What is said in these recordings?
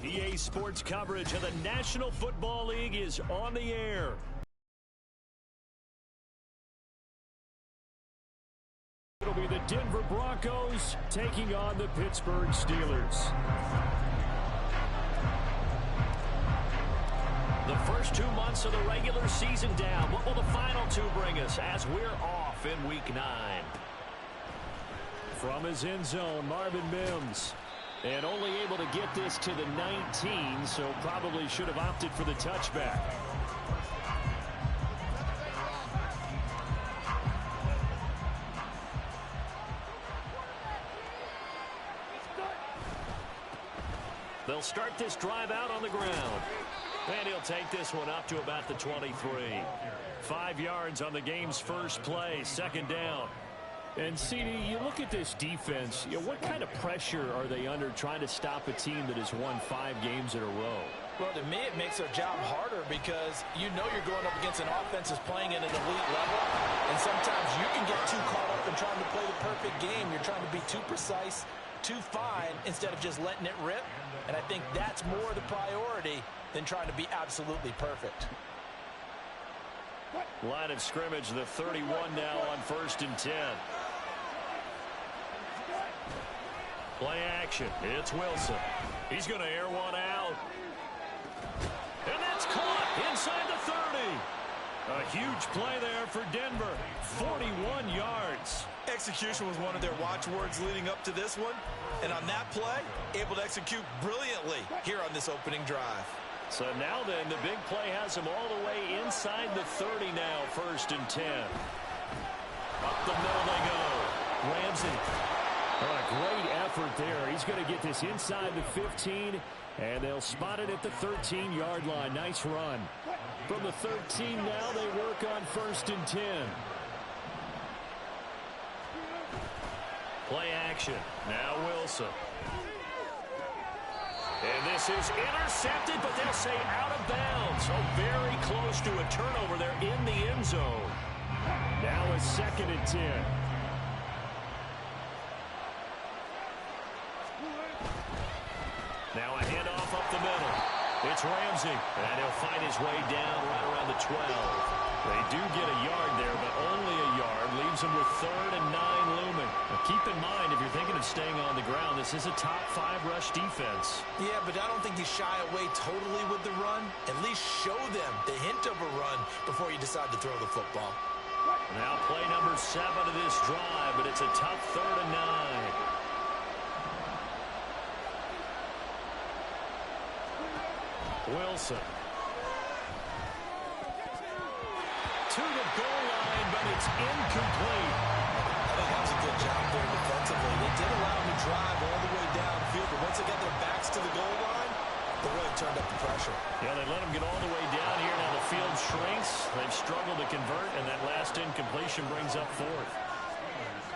EA Sports coverage of the National Football League is on the air. It'll be the Denver Broncos taking on the Pittsburgh Steelers. The first 2 months of the regular season down. What will the final two bring us as we're off in Week 9? From his end zone, Marvin Mims. And only able to get this to the 19, so probably should have opted for the touchback. They'll start this drive out on the ground. And he'll take this one up to about the 23. 5 yards on the game's first play, second down. And, CD, you look at this defense, what kind of pressure are they under trying to stop a team that has won 5 games in a row? Well, to me, it makes their job harder because you know you're going up against an offense that's playing at an elite level. And sometimes you can get too caught up in trying to play the perfect game. You're trying to be too precise, too fine, instead of just letting it rip. And I think that's more the priority than trying to be absolutely perfect. Line of scrimmage, the 31 now on 1st and 10. Play action. It's Wilson. He's going to air one out. And that's caught inside the 30. A huge play there for Denver. 41 yards. Execution was one of their watchwords leading up to this one. And on that play, able to execute brilliantly here on this opening drive. So now then, the big play has him all the way inside the 30 now, 1st and 10. Up the middle they go. Ramsey. Oh, a great effort there. He's going to get this inside the 15, and they'll spot it at the 13-yard line. Nice run. From the 13 now, they work on 1st and 10. Play action. Now Wilson. And this is intercepted, but they'll say out of bounds. So very close to a turnover there in the end zone. Now a 2nd and 10. Now a handoff up the middle. It's Ramsey, and he'll find his way down right around the 12. They do get a yard there, but only a yard. Leaves them with 3rd and 9 looming. Now keep in mind, if you're thinking of staying on the ground, this is a top 5 rush defense. Yeah, but I don't think you shy away totally with the run. At least show them the hint of a run before you decide to throw the football. Now play number 7 of this drive, but it's a tough 3rd and 9. Wilson. To the goal line, but it's incomplete. I think that was a good job there defensively. They did allow him to drive all the way downfield, but once they got their backs to the goal line, they really turned up the pressure. Yeah, they let him get all the way down here. Now the field shrinks. They've struggled to convert, and that last incompletion brings up 4th.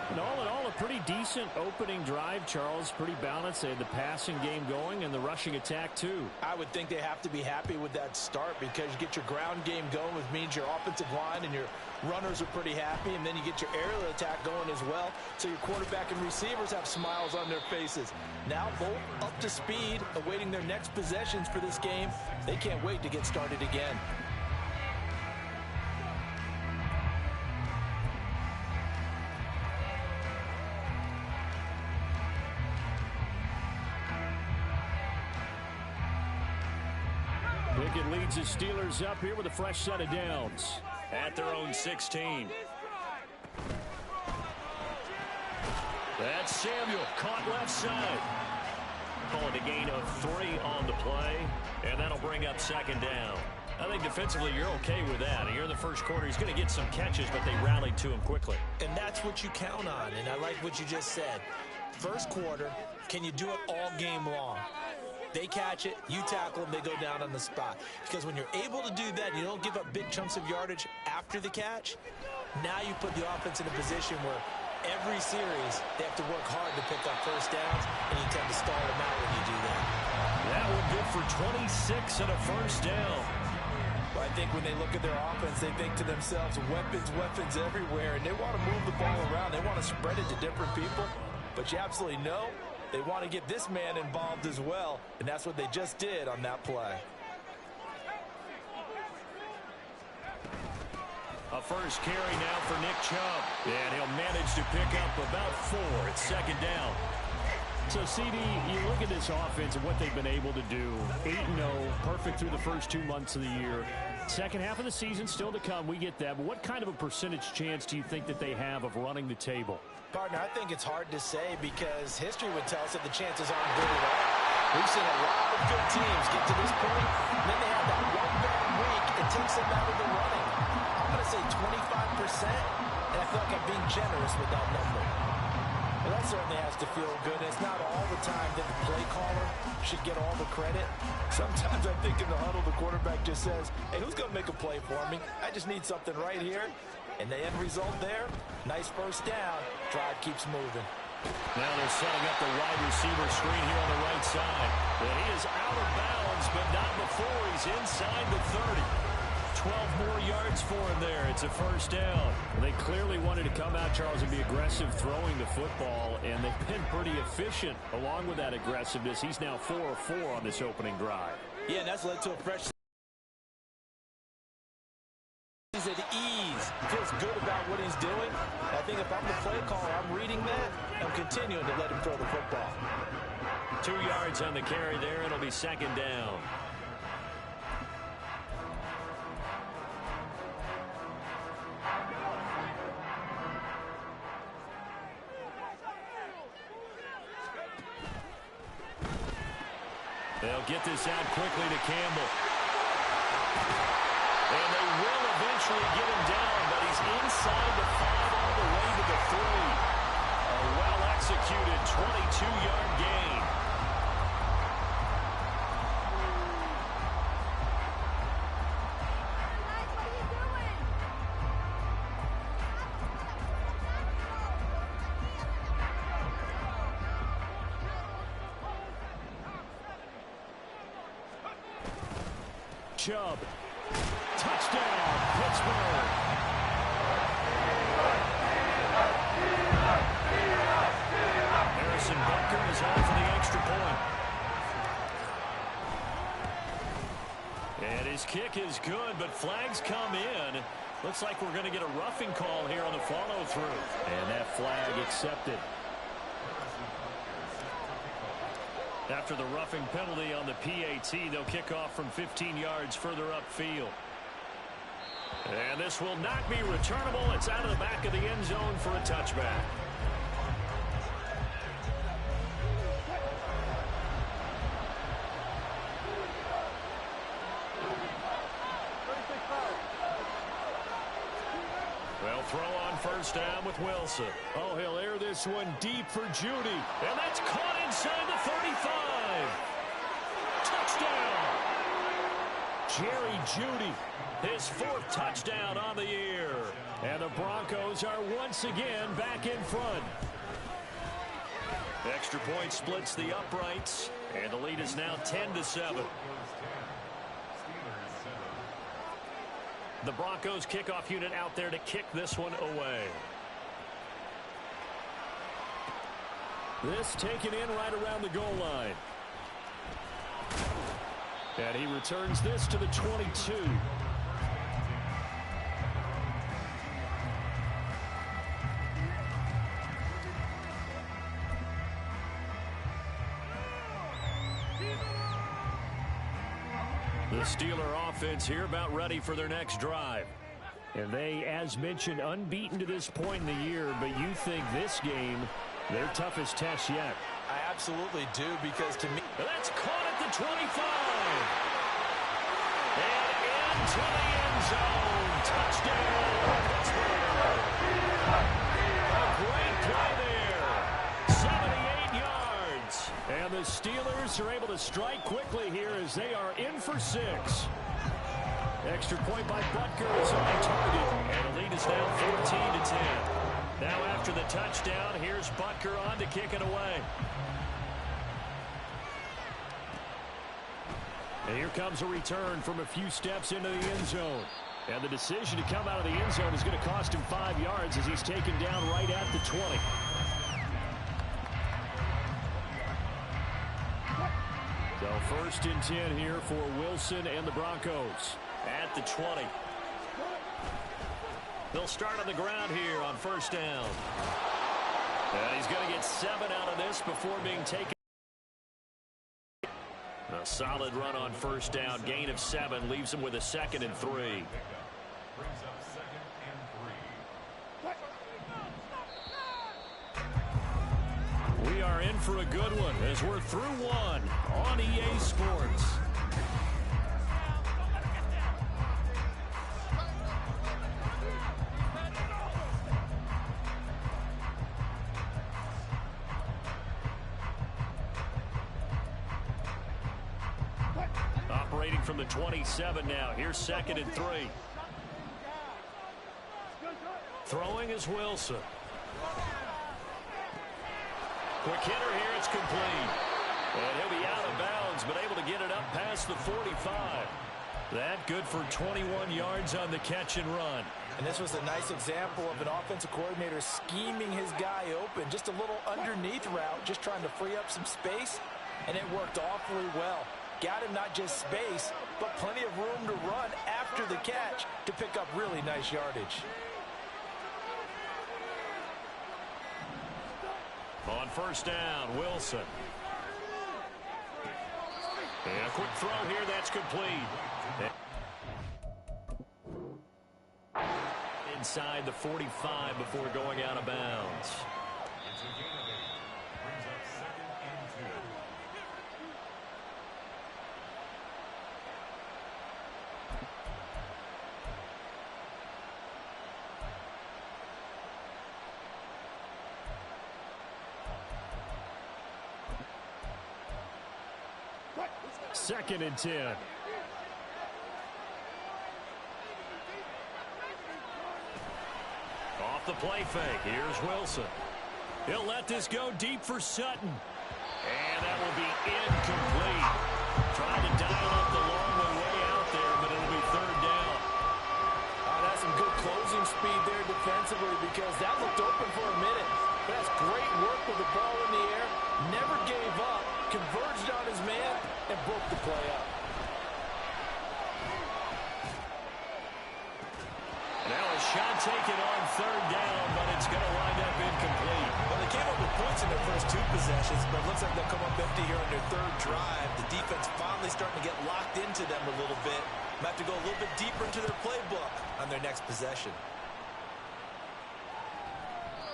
And all in all, a pretty decent opening drive, Charles. Pretty balanced. They had the passing game going and the rushing attack, too. I would think they have to be happy with that start because you get your ground game going, which means your offensive line and your runners are pretty happy, and then you get your aerial attack going as well, so your quarterback and receivers have smiles on their faces. Now both up to speed, awaiting their next possessions for this game. They can't wait to get started again. Pickett leads his Steelers up here with a fresh set of downs at their own 16. That's Samuel, caught left side. Call it a gain of 3 on the play, and that'll bring up 2nd down. I think defensively you're okay with that. Here in the first quarter, he's going to get some catches, but they rallied to him quickly. And that's what you count on, and I like what you just said. First quarter, can you do it all game long? They catch it, you tackle them, they go down on the spot. Because when you're able to do that, you don't give up big chunks of yardage after the catch, now you put the offense in a position where every series they have to work hard to pick up first downs, and you tend to stall them out when you do that. That one good for 26 and a first down. Well, I think when they look at their offense, they think to themselves, weapons, weapons everywhere, and they want to move the ball around. They want to spread it to different people, but you absolutely know they want to get this man involved as well, and that's what they just did on that play. A first carry now for Nick Chubb. And he'll manage to pick up about 4. It's second down. So, CD, you look at this offense and what they've been able to do. 8-0, perfect through the first 2 months of the year. Second half of the season still to come. We get that. But what kind of a percentage chance do you think that they have of running the table? Partner, I think it's hard to say because history would tell us that the chances aren't good at all. We've seen a lot of good teams get to this point, and then they have that one bad week. It takes them out of the running. I'm going to say 25%, and I feel like I'm being generous with that number. Well, that certainly has to feel good. It's not all the time that the play caller should get all the credit. Sometimes I think in the huddle, the quarterback just says, hey, who's going to make a play for me? I just need something right here. And the end result there, nice first down. Drive keeps moving. Now they're setting up the wide receiver screen here on the right side. And he is out of bounds, but not before he's inside the 30. 12 more yards for him there. It's a first down. Well, they clearly wanted to come out, Charles, and be aggressive throwing the football, and they've been pretty efficient along with that aggressiveness. He's now 4 of 4 on this opening drive. Yeah, and that's led to a fresh. He's at ease. Feels good about what he's doing. I think if I'm the play caller, I'm reading that. I'm continuing to let him throw the football. 2 yards on the carry there. It'll be second down. They'll get this out quickly to Campbell. And they will eventually get him down, but he's inside the 5 all the way to the 3. A well-executed 22-yard gain. Chubb. Touchdown, Pittsburgh. Harrison Butker is on for the extra point. And his kick is good, but flags come in. Looks like we're going to get a roughing call here on the follow-through. And that flag accepted. After the roughing penalty on the PAT, they'll kick off from 15 yards further upfield. And this will not be returnable. It's out of the back of the end zone for a touchback. Well, throw on first down with Wilson. Oh, he'll air this one deep for Judy. And that's caught inside the 35. Touchdown. Jerry Judy. His 4th touchdown on the year. And the Broncos are once again back in front. Extra point splits the uprights. And the lead is now 10-7. The Broncos kickoff unit out there to kick this one away. This taken in right around the goal line. And he returns this to the 22. The Steeler offense here about ready for their next drive. And they, as mentioned, unbeaten to this point in the year, but you think this game, their toughest test yet. I absolutely do, because to me... That's caught at the 25. And into the end zone. Touchdown, Pittsburgh. A great play there. 78 yards. And the Steelers are able to strike quickly here as they are in for 6. Extra point by Butker is on target. And the lead is now 14-10. Now after the touchdown, here's Butker on to kick it away. And here comes a return from a few steps into the end zone. And the decision to come out of the end zone is going to cost him 5 yards as he's taken down right at the 20. First and 10 here for Wilson and the Broncos. At the 20. They'll start on the ground here on first down. And he's going to get 7 out of this before being taken. A solid run on first down. Gain of 7 leaves him with a 2nd and 3. We are in for a good one as we're through one on EA Sports. Operating from the 27 now. Here's 2nd and 3. Throwing is Wilson. Quick hitter here, it's complete. And he'll be out of bounds, but able to get it up past the 45. That good for 21 yards on the catch and run. And this was a nice example of an offensive coordinator scheming his guy open. Just a little underneath route, just trying to free up some space, and it worked awfully well. Got him not just space, but plenty of room to run after the catch to pick up really nice yardage. On first down, Wilson. And a quick throw here, that's complete. Inside the 45 before going out of bounds. Second and 10. Off the play fake. Here's Wilson. He'll let this go deep for Sutton. And that will be incomplete. Trying to dial up the long one way out there, but it'll be 3rd down. That's some good closing speed there defensively because that looked open for a minute. But that's great work with the ball in the air. Never gave up. Converged on his man and broke the play up. Now a shot taken on 3rd down, but it's going to wind up incomplete. Well, they came up with points in their first 2 possessions, but it looks like they'll come up empty here on their 3rd drive. The defense finally starting to get locked into them a little bit. Might have to go a little bit deeper into their playbook on their next possession.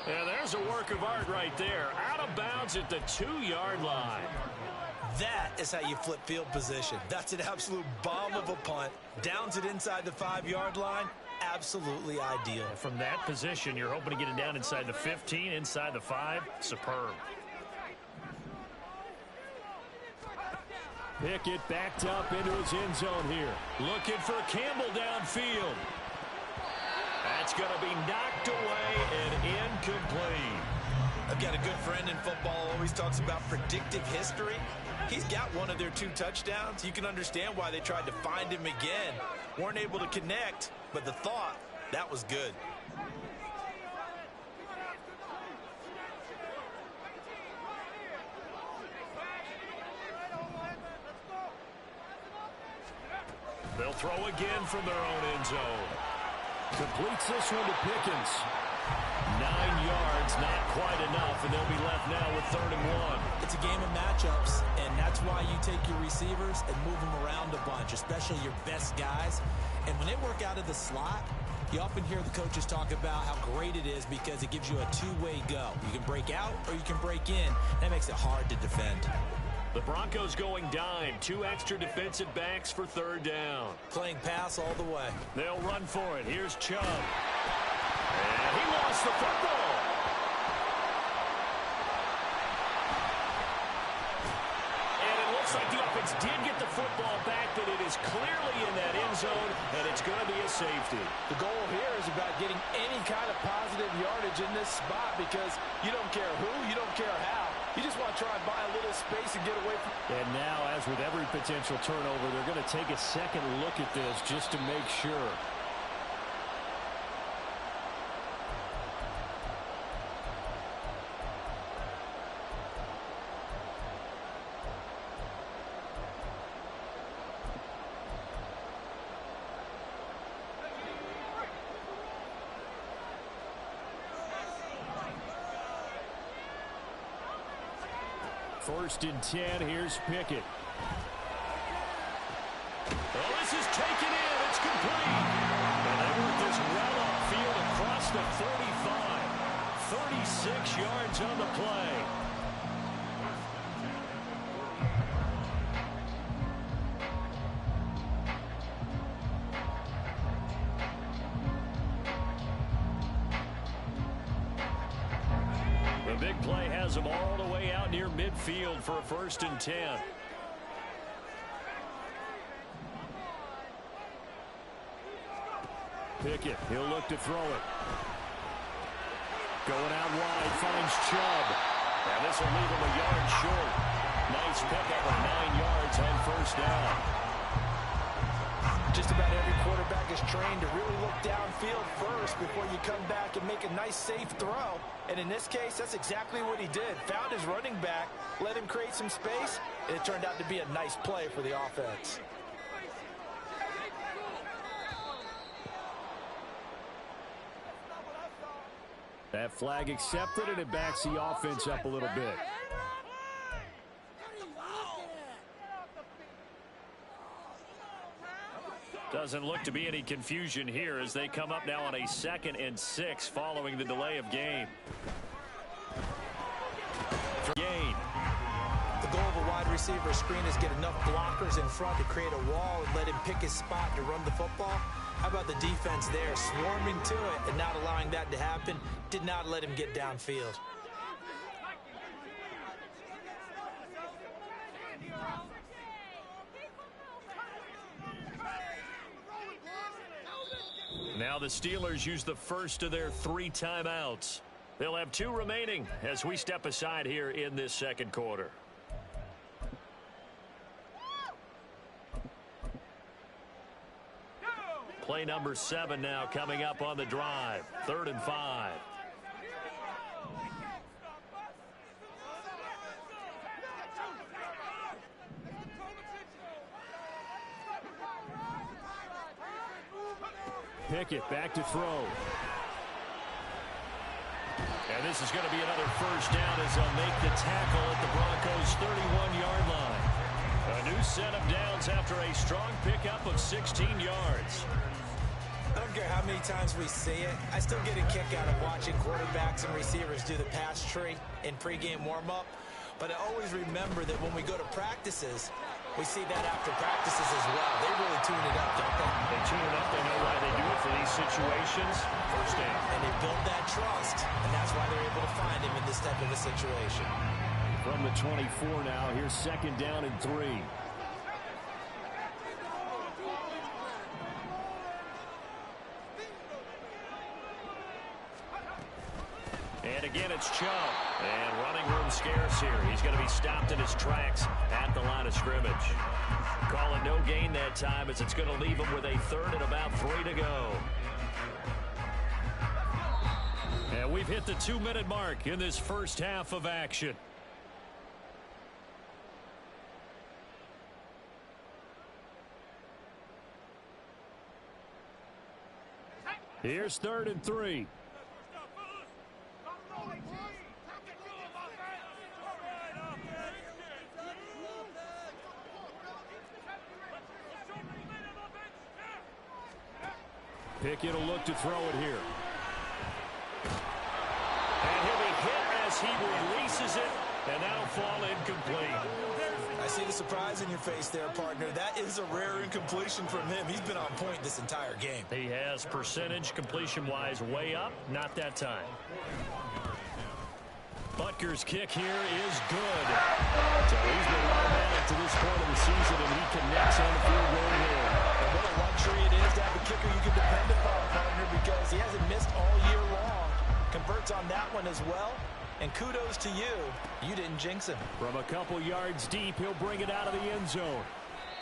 Yeah, there's a work of art right there. Out of bounds at the 2-yard line. That is how you flip field position. That's an absolute bomb of a punt. Downs it inside the 5-yard line. Absolutely ideal. From that position, you're hoping to get it down inside the 15, inside the 5. Superb. Pickett backed up into his end zone here. Looking for Campbell downfield. That's going to be knocked away and incomplete. I've got a good friend in football, always talks about predictive history. He's got one of their 2 touchdowns. You can understand why they tried to find him again. Weren't able to connect, but the thought, that was good. They'll throw again from their own end zone. Completes this one to Pickens. 9 yards, not quite enough, and they'll be left now with 3rd and 1. It's a game of matchups, and that's why you take your receivers and move them around a bunch, especially your best guys. And when they work out of the slot, you often hear the coaches talk about how great it is because it gives you a 2-way go. You can break out or you can break in. That makes it hard to defend. The Broncos going dime. 2 extra defensive backs for 3rd down. Playing pass all the way. They'll run for it. Here's Chubb. And he lost the football. And it looks like the offense did get the football back, but it is clearly in that end zone, and it's going to be a safety. The goal here is about getting any kind of positive yardage in this spot because you don't care who, you don't care how. You just want to try and buy a little space and get away from it. And now, as with every potential turnover, they're going to take a second look at this just to make sure. First and 10. Here's Pickett. Well, this is taken in. It's complete. And they work this well upfield across the 35. 36 yards on the play. The big play has them all the way out near midfield for a first and 10. Pickett, he'll look to throw it. Going out wide, finds Chubb. And this will leave him a yard short. Nice pickup of 9 yards on first down. Just about every quarterback is trained to really look downfield first before you come back and make a nice, safe throw. And in this case, that's exactly what he did. Found his running back, let him create some space, and it turned out to be a nice play for the offense. That flag accepted, and it backs the offense up a little bit. Doesn't look to be any confusion here as they come up now on a 2nd and 6 following the delay of game. Gain. The goal of a wide receiver screen is get enough blockers in front to create a wall and let him pick his spot to run the football. How about the defense there, swarming to it and not allowing that to happen? Did not let him get downfield. Now the Steelers use the first of their 3 timeouts. They'll have 2 remaining as we step aside here in this second quarter. Play number 7 now coming up on the drive. 3rd and 5. Pickett back to throw. And this is going to be another first down as they'll make the tackle at the Broncos' 31-yard line. A new set of downs after a strong pickup of 16 yards. I don't care how many times we see it. I still get a kick out of watching quarterbacks and receivers do the pass tree in pregame warm-up. But I always remember that when we go to practices, we see that after practices as well. They really tune it up, don't they? They tune it up. They know why they do it for these situations. First down. And they build that trust, and that's why they're able to find him in this type of a situation. From the 24 now, here's 2nd down and 3. And again, it's Chubb. And running room scarce here. He's going to be stopped in his tracks at the line of scrimmage. Call it no gain that time as it's going to leave him with a 3rd and about 3 to go. And we've hit the 2-minute mark in this first half of action. Here's 3rd and 3. Pickett will look to throw it here. And he'll be hit as he releases it, and that'll fall incomplete. I see the surprise in your face there, partner. That is a rare incompletion from him. He's been on point this entire game. He has percentage completion-wise way up, not that time. Butker's kick here is good. So he's been automatic to this point of the season, and he connects on the field goal here. And what a luxury it is to have a kicker you can depend upon, partner, because he hasn't missed all year long. Converts on that one as well. And kudos to you. You didn't jinx him. From a couple yards deep, he'll bring it out of the end zone.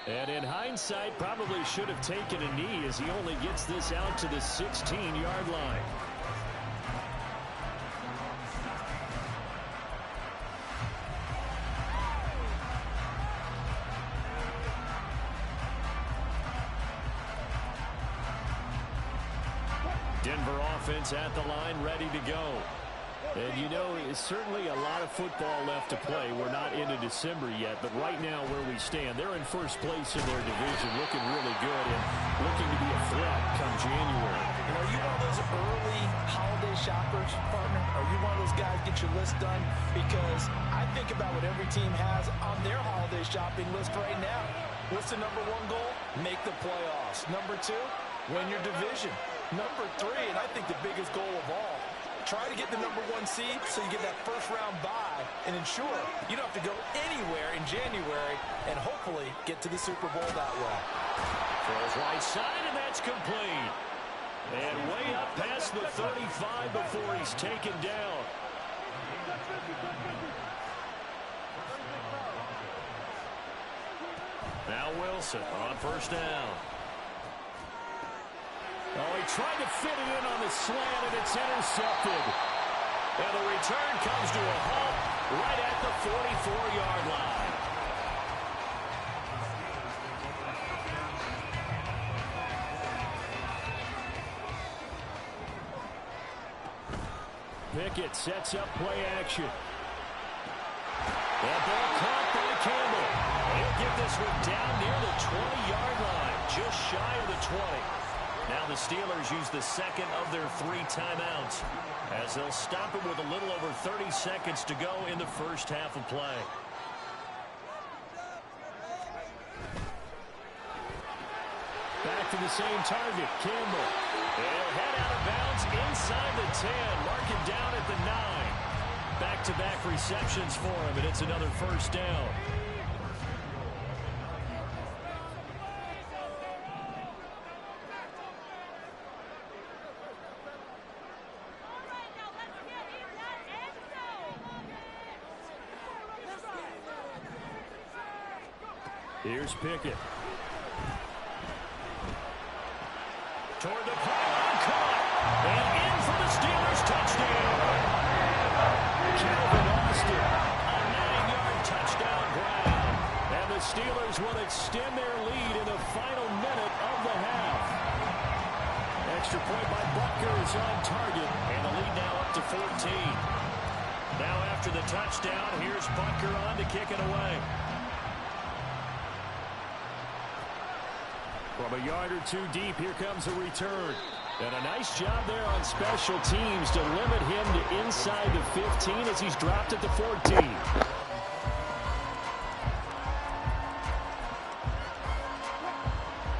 And in hindsight, probably should have taken a knee as he only gets this out to the 16-yard line. Denver offense at the line, ready to go. And you know, it's certainly a lot of football left to play. We're not into December yet, but right now where we stand, they're in first place in their division, looking really good and looking to be a threat come January. And are you one of those early holiday shoppers, partner? Are you one of those guys get your list done? Because I think about what every team has on their holiday shopping list right now. What's the number one goal? Make the playoffs. Number two, win your division. Number three, and I think the biggest goal of all, try to get the number one seed so you get that first round bye and ensure you don't have to go anywhere in January and hopefully get to the Super Bowl that way. Throws right side, and that's complete. And way up past the 35 before he's taken down. Now Wilson on first down. Oh, he tried to fit it in on the slant, and it's intercepted. And the return comes to a halt right at the 44-yard line. Pickett sets up play action. That ball caught by Campbell. He'll get this one down near the 20-yard line, just shy of the 20. Now the Steelers use the second of their 3 timeouts as they'll stop it with a little over 30 seconds to go in the first half of play. Back to the same target, Campbell. He'll head out of bounds inside the 10, marking down at the 9. Back-to-back receptions for him, and it's another first down. Here's Pickett. Toward the pylon, caught. And in for the Steelers touchdown. Calvin Austin. A 9-yard touchdown ground. And the Steelers will extend their lead in the final minute of the half. Extra point by Butker is on target. And the lead now up to 14. Now after the touchdown, here's Butker on to kick it away. From a yard or two deep, here comes a return. And a nice job there on special teams to limit him to inside the 15 as he's dropped at the 14.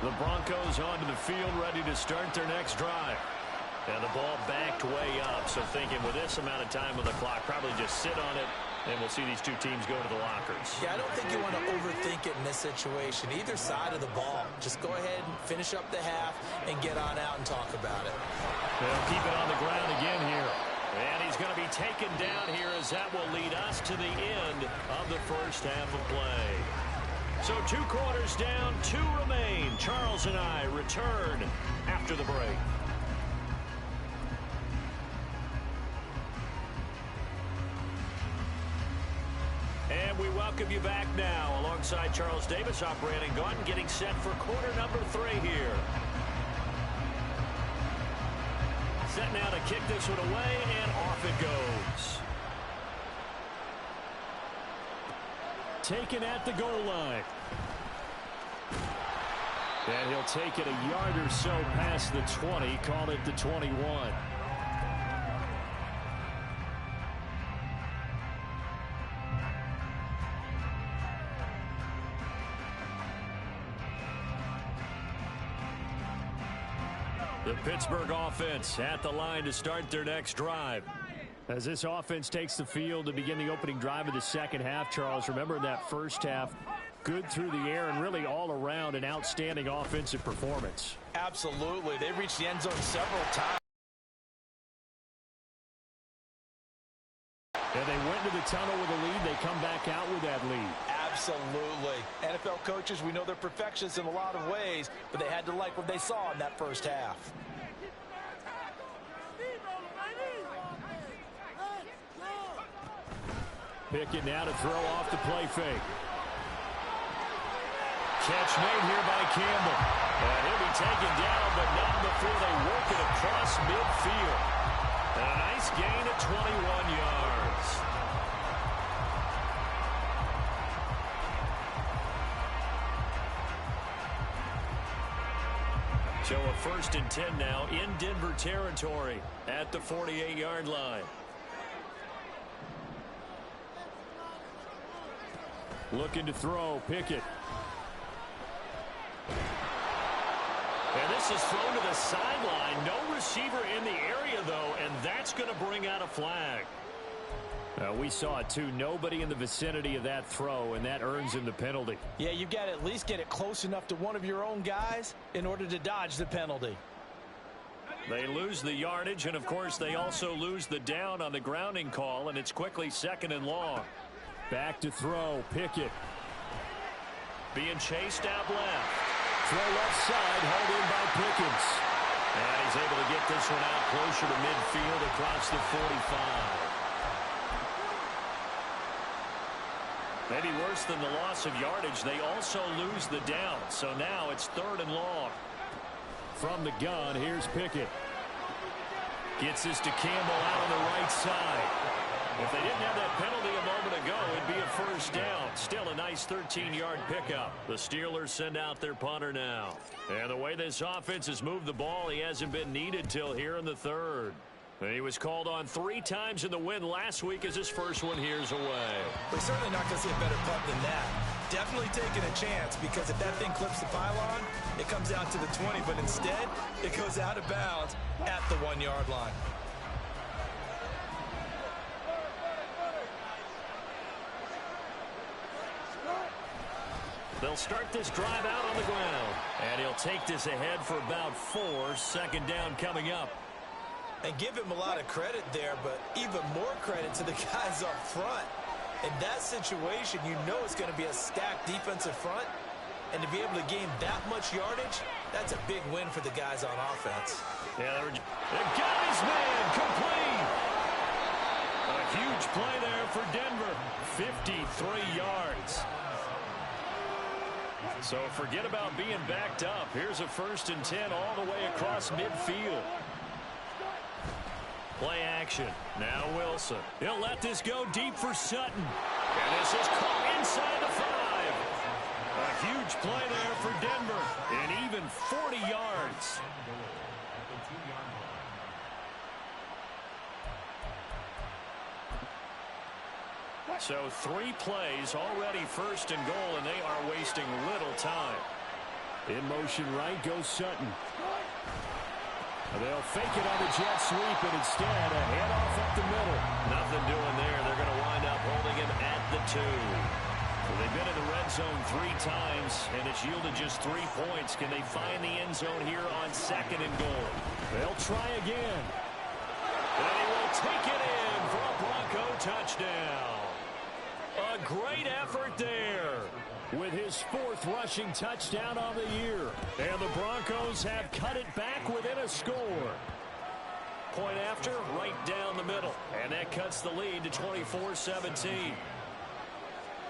The Broncos onto the field, ready to start their next drive. And the ball backed way up, so thinking with this amount of time on the clock, probably just sit on it, and we'll see these two teams go to the lockers. Yeah, I don't think you want to overthink it in this situation. Either side of the ball. Just go ahead and finish up the half and get on out and talk about it. They'll keep it on the ground again here. And he's going to be taken down here as that will lead us to the end of the first half of play. So 2 quarters down, 2 remain. Charles and I return after the break. And we welcome you back now alongside Charles Davis, I'm Brandon Gaudin, getting set for quarter number 3 here. Set now to kick this one away, and off it goes. Taken at the goal line. And he'll take it a yard or so past the 20, call it the 21. The Pittsburgh offense at the line to start their next drive. As this offense takes the field to begin the opening drive of the second half, Charles, remember that first half, good through the air and really all around an outstanding offensive performance. Absolutely. They reached the end zone several times. And they went to the tunnel with a lead. They come back out with that lead. Absolutely. NFL coaches, we know they're perfectionists in a lot of ways, but they had to like what they saw in that first half. Pickett now to throw off the play fake. Catch made here by Campbell. And he'll be taken down, but not before they work it across midfield. And a nice gain of 21 yards. So a 1st and 10 now in Denver territory at the 48-yard line. Looking to throw, Pickett. And this is thrown to the sideline. No receiver in the area, though, and that's going to bring out a flag. We saw it, too. Nobody in the vicinity of that throw, and that earns him the penalty. Yeah, you've got to at least get it close enough to one of your own guys in order to dodge the penalty. They lose the yardage, and, of course, they also lose the down on the grounding call, and it's quickly 2nd and long. Back to throw, Pickett. Being chased out left. Throw left side, held in by Pickens. And he's able to get this one out closer to midfield across the 45. Maybe worse than the loss of yardage, they also lose the down. So now it's 3rd and long. From the gun, here's Pickett. Gets this to Campbell out on the right side. If they didn't have that penalty a moment ago, it'd be a 1st down. Still a nice 13-yard pickup. The Steelers send out their punter now. And the way this offense has moved the ball, he hasn't been needed till here in the 3rd. And he was called on 3 times in the win last week as his first one here's away. We're certainly not going to see a better punt than that. Definitely taking a chance, because if that thing clips the pylon, it comes out to the 20, but instead it goes out of bounds at the 1-yard line. They'll start this drive out on the ground. And he'll take this ahead for about 4. 2nd down coming up. And give him a lot of credit there, but even more credit to the guys up front. In that situation, you know it's going to be a stacked defensive front. And to be able to gain that much yardage, that's a big win for the guys on offense. Yeah, they got his man complete. A huge play there for Denver. 53 yards. So forget about being backed up. Here's a 1st and 10 all the way across midfield. Play action. Now Wilson. He'll let this go deep for Sutton. And this is caught inside the 5. A huge play there for Denver. And even 40 yards. So 3 plays already 1st and goal, and they are wasting little time. In motion right goes Sutton. They'll fake it on the jet sweep, and instead a handoff up the middle. Nothing doing there. They're going to wind up holding him at the 2. So they've been in the red zone 3 times, and it's yielded just 3 points. Can they find the end zone here on 2nd and goal? They'll try again. And he will take it in for a Bronco touchdown. A great effort there. With his 4th rushing touchdown on the year. And the Broncos have cut it back within a score. Point after, right down the middle. And that cuts the lead to 24-17.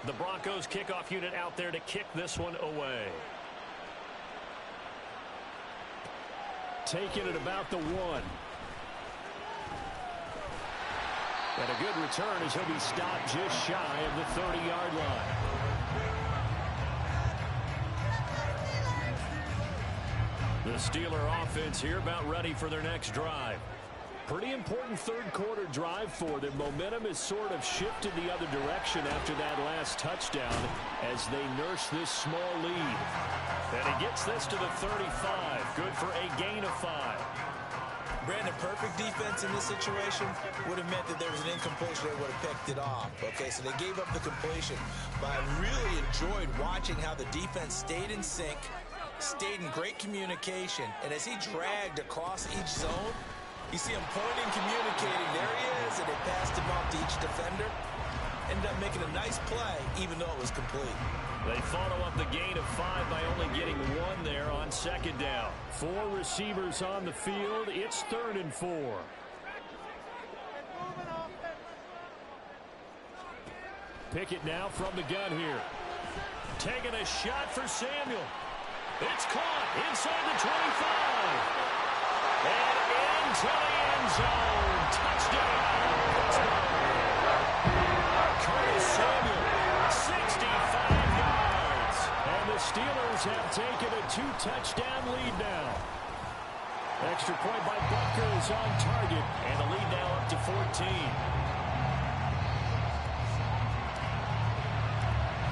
The Broncos kickoff unit out there to kick this one away. Taking it about the 1. And a good return as he'll be stopped just shy of the 30-yard line. The Steeler offense here about ready for their next drive. Pretty important 3rd quarter drive for them. Momentum has sort of shifted the other direction after that last touchdown as they nurse this small lead. And he gets this to the 35. Good for a gain of 5. Brandon, perfect defense in this situation would have meant that there was an incompletion. They would have picked it off. Okay, so they gave up the completion. But I really enjoyed watching how the defense stayed in sync, stayed in great communication. And as he dragged across each zone, you see him pointing, communicating. There he is, and they passed him off to each defender. Ended up making a nice play, even though it was complete. They follow up the gain of 5 by only getting 1 there on 2nd down. 4 receivers on the field. It's 3rd and 4. Pickett now from the gun here. Taking a shot for Samuel. It's caught inside the 25. And into the end zone. Touchdown, Pittsburgh. Curtis Samuel, 65 yards. And the Steelers have taken a 2-touchdown lead now. Extra point by Butker is on target, and the lead now up to 14.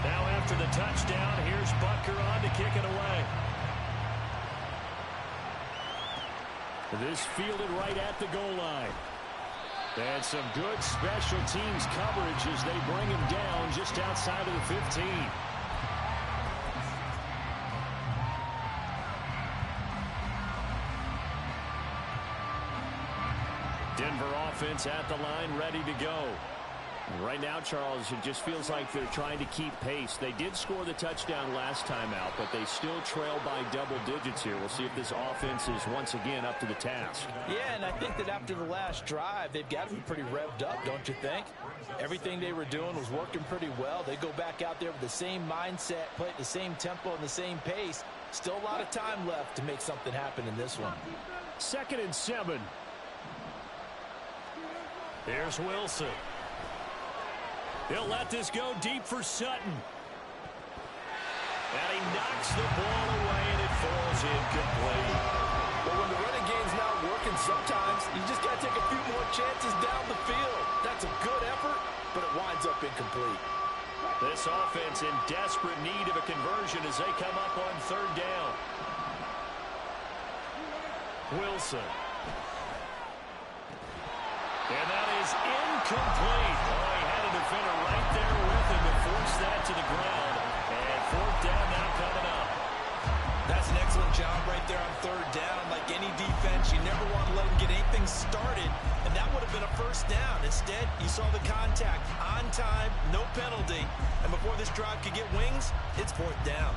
Now after the touchdown, here's Butker on to kick it away. This fielded right at the goal line. And some good special teams coverage as they bring him down just outside of the 15. Denver offense at the line, ready to go. Right now, Charles, it just feels like they're trying to keep pace. They did score the touchdown last time out, but they still trail by double digits here. We'll see if this offense is once again up to the task. Yeah, and I think that after the last drive, they've got to be pretty revved up, don't you think? Everything they were doing was working pretty well. They go back out there with the same mindset, play at the same tempo and the same pace. Still a lot of time left to make something happen in this one. 2nd and 7. Here's Wilson. He'll let this go deep for Sutton. And he knocks the ball away, and it falls incomplete. But when the running game's not working, sometimes you just got to take a few more chances down the field. That's a good effort, but it winds up incomplete. This offense in desperate need of a conversion as they come up on 3rd down. Wilson. And that is incomplete. Oh, he had a defender right there with him to force that to the ground. And 4th down now coming up. That's an excellent job right there on 3rd down. Like any defense, you never want to let them get anything started, and that would have been a 1st down. Instead, you saw the contact on time, no penalty, and before this drive could get wings, it's 4th down.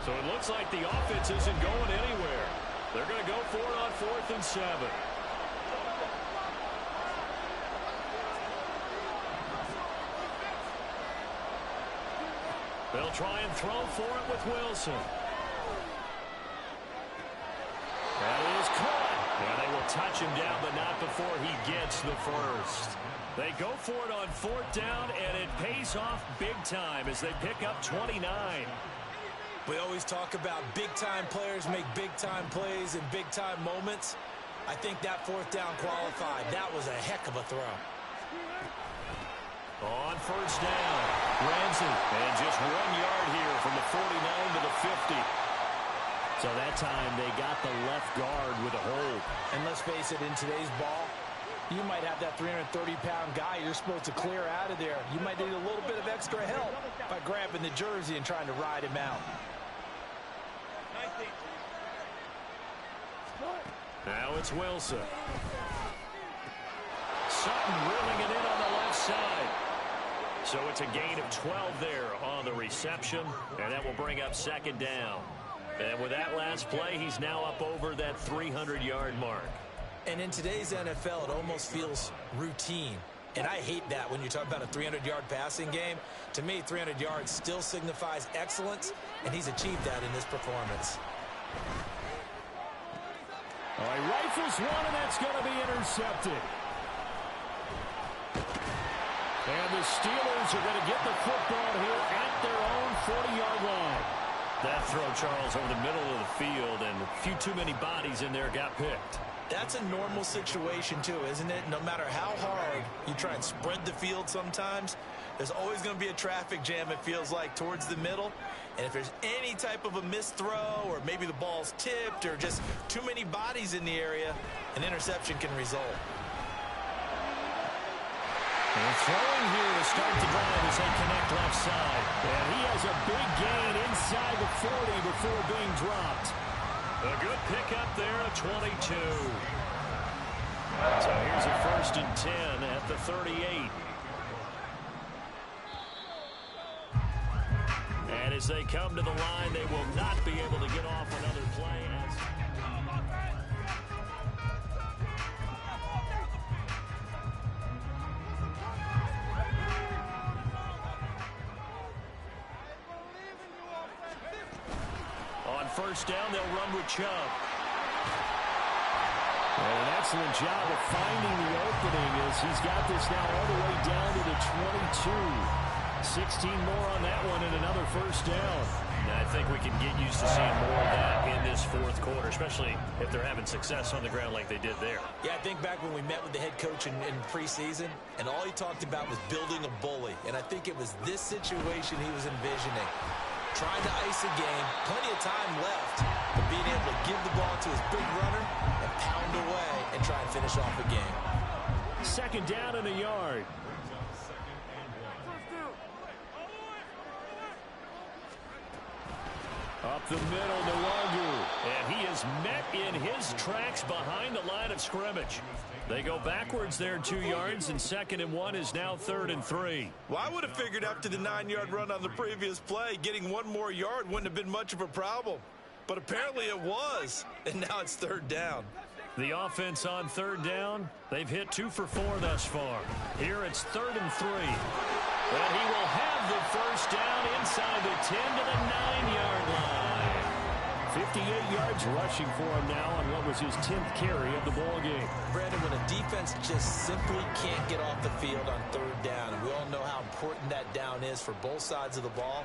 So it looks like the offense isn't going anywhere. They're going to go for it on 4th and 7. They'll try and throw for it with Wilson. That is caught. And they will touch him down, but not before he gets the first. They go for it on 4th down, and it pays off big time as they pick up 29. We always talk about big-time players make big-time plays in big-time moments. I think that 4th down qualified. That was a heck of a throw. On 1st down, Ramsey. And just 1 yard here from the 49 to the 50. So that time they got the left guard with a hold. And let's face it, in today's ball, you might have that 330-pound guy you're supposed to clear out of there. You might need a little bit of extra help by grabbing the jersey and trying to ride him out. Now it's Wilson. Sutton reeling it in on the left side. So it's a gain of 12 there on the reception, and that will bring up 2nd down. And with that last play, he's now up over that 300-yard mark. And in today's NFL, it almost feels routine. And I hate that when you talk about a 300-yard passing game. To me, 300 yards still signifies excellence, and he's achieved that in this performance. All right, rifles one, and that's going to be intercepted. And the Steelers are going to get the football here at their own 40-yard line. That throw, Charles, over the middle of the field, and a few too many bodies in there got picked. That's a normal situation, too, isn't it? No matter how hard you try and spread the field sometimes, there's always going to be a traffic jam, it feels like, towards the middle. And if there's any type of a missed throw, or maybe the ball's tipped, or just too many bodies in the area, an interception can result. And throwing here to start the drive as they connect left side. And he has a big gain inside the 40 before being dropped. A good pickup there at 22. So here's a 1st and 10 at the 38. And as they come to the line, they will not be able to get off another play. first down. They'll run with Chubb. And an excellent job of finding the opening as he's got this now all the way down to the 22. 16 more on that one and another first down. I think we can get used to seeing more of that in this fourth quarter, especially if they're having success on the ground like they did there. Yeah, I think back when we met with the head coach in preseason, and all he talked about was building a bully. And I think it was this situation he was envisioning. Trying to ice a game, plenty of time left, but being able to give the ball to his big runner and pound away and try and finish off a game. Second down and a yard. Up the middle, Nwangwu. And he is met in his tracks behind the line of scrimmage. They go backwards there 2 yards, and 2nd and 1 is now 3rd and 3. Well, I would have figured after the 9-yard run on the previous play, getting 1 more yard wouldn't have been much of a problem. But apparently it was, and now it's 3rd down. The offense on 3rd down, they've hit 2 for 4 thus far. Here it's 3rd and 3. And he will have the first down inside the 10 to the 9-yard line. 58 yards rushing for him now on what was his 10th carry of the ball game. Brandon, when a defense just simply can't get off the field on 3rd down, and we all know how important that down is for both sides of the ball,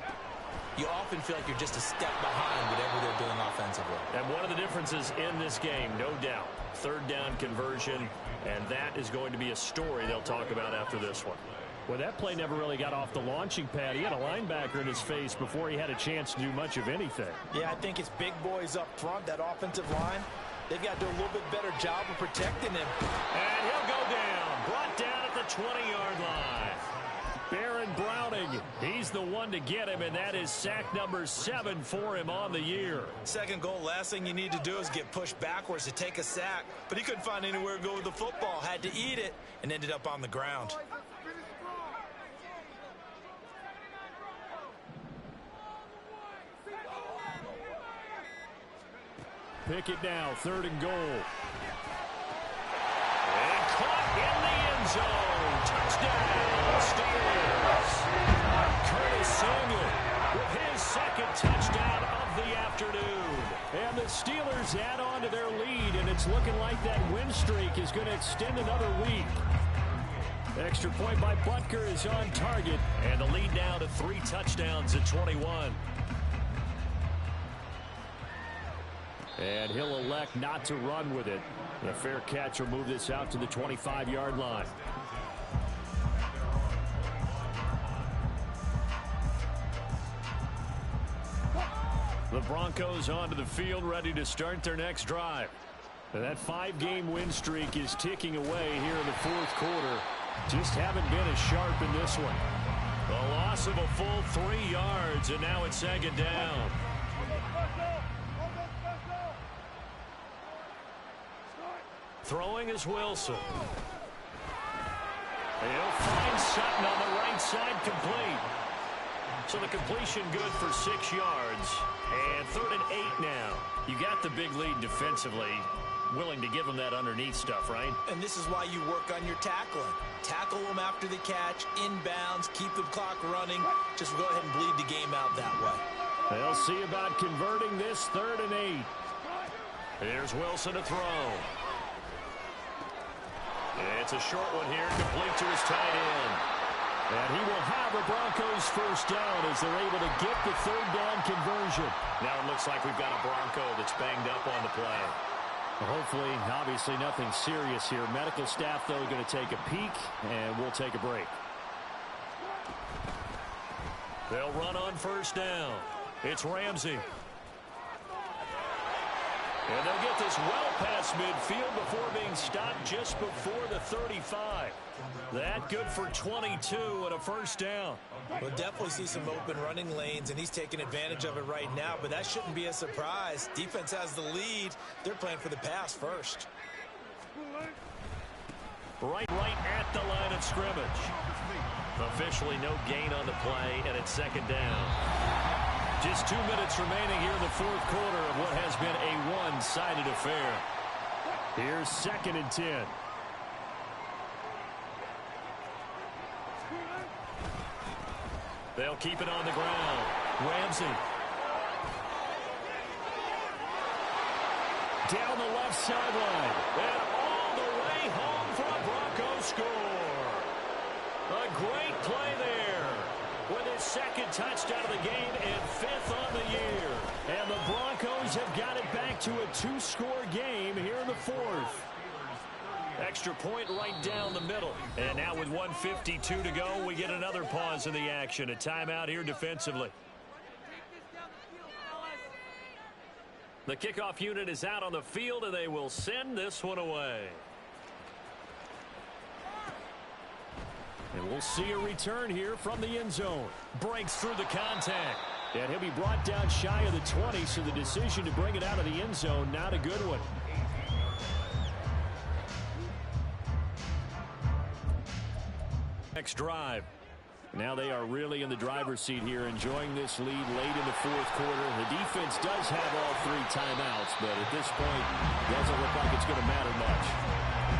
you often feel like you're just a step behind whatever they're doing offensively. And one of the differences in this game, no doubt, 3rd down conversion, and that is going to be a story they'll talk about after this one. Well, that play never really got off the launching pad. He had a linebacker in his face before he had a chance to do much of anything. Yeah, I think it's big boys up front, that offensive line. They've got to do a little bit better job of protecting him. And he'll go down, brought down at the 20-yard line. Baron Browning, he's the one to get him, and that is sack number 7 for him on the year. Second goal, last thing you need to do is get pushed backwards to take a sack. But he couldn't find anywhere to go with the football, had to eat it, and ended up on the ground. Pick it now, 3rd and goal. And caught in the end zone. Touchdown, Steelers. Curtis Samuel with his 2nd touchdown of the afternoon. And the Steelers add on to their lead, and it's looking like that win streak is going to extend another week. Extra point by Butker is on target. And the lead now to 3 touchdowns at 21. And he'll elect not to run with it. The fair catch will move this out to the 25-yard line. The Broncos onto the field, ready to start their next drive. And that 5-game win streak is ticking away here in the 4th quarter. Just haven't been as sharp in this one. A loss of a full 3 yards, and now it's 2nd down. Throwing is Wilson. He'll find Sutton on the right side, complete. So the completion good for 6 yards. And 3rd and 8 now. You got the big lead defensively. Willing to give them that underneath stuff, right? And this is why you work on your tackling. Tackle them after the catch, inbounds, keep the clock running. Just go ahead and bleed the game out that way. They'll see about converting this 3rd and 8. Here's Wilson to throw. It's a short one here, complete to his tight end. And he will have a Broncos first down as they're able to get the 3rd down conversion. Now it looks like we've got a Bronco that's banged up on the play. Hopefully, obviously nothing serious here. Medical staff, though, going to take a peek, and we'll take a break. They'll run on first down. It's Ramsey. And they'll get this well past midfield before being stopped just before the 35. That good for 22 and a first down. We'll definitely see some open running lanes, and he's taking advantage of it right now, but that shouldn't be a surprise. Defense has the lead. They're playing for the pass first. Right at the line of scrimmage. Officially no gain on the play, and it's 2nd down. Just 2 minutes remaining here in the 4th quarter of what has been a one-sided affair. Here's 2nd and 10. They'll keep it on the ground. Ramsey. down the left sideline. And all the way home for a Broncos score. A great play there. With his second touchdown of the game and 5th on the year. And the Broncos have got it back to a 2-score game here in the 4th. Extra point right down the middle. And now with 1:52 to go, we get another pause in the action. A timeout here defensively. The kickoff unit is out on the field, and they will send this one away. And we'll see a return here from the end zone. Breaks through the contact. And he'll be brought down shy of the 20, so the decision to bring it out of the end zone, not a good one. Next drive. Now they are really in the driver's seat here, enjoying this lead late in the 4th quarter. The defense does have all 3 timeouts, but at this point, doesn't look like it's going to matter much.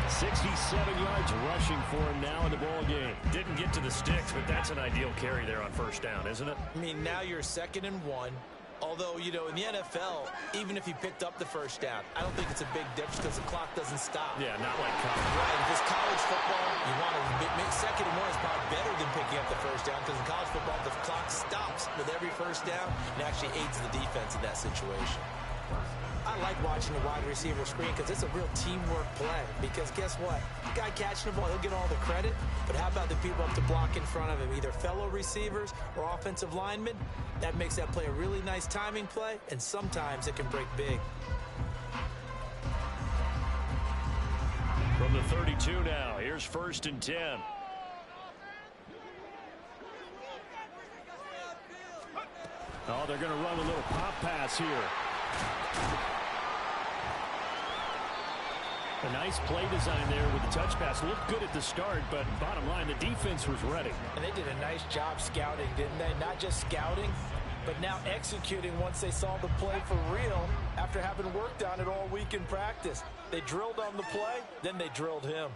67 yards rushing for him now in the ball game. Didn't get to the sticks, but that's an ideal carry there on 1st down, isn't it? I mean, now you're 2nd and 1. Although, you know, in the NFL, even if he picked up the 1st down, I don't think it's a big difference because the clock doesn't stop. Yeah, not like college. Right, if it's college football, you want to make 2nd and 1 is probably better than picking up the 1st down because in college football, the clock stops with every 1st down and actually aids the defense in that situation. I like watching the wide receiver screen because it's a real teamwork play. Because guess what? The guy catching the ball, he'll get all the credit. But how about the people up to block in front of him, either fellow receivers or offensive linemen? That makes that play a really nice timing play, and sometimes it can break big. From the 32 now, here's 1st and 10. Oh, they're going to run a little pop pass here. A nice play design there with the touch pass. Looked good at the start, but bottom line, the defense was ready. And they did a nice job scouting, didn't they? Not just scouting, but now executing once they saw the play for real after having worked on it all week in practice. They drilled on the play, then they drilled him.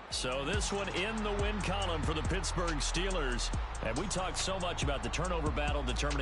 So this one in the win column for the Pittsburgh Steelers. And we talked so much about the turnover battle determining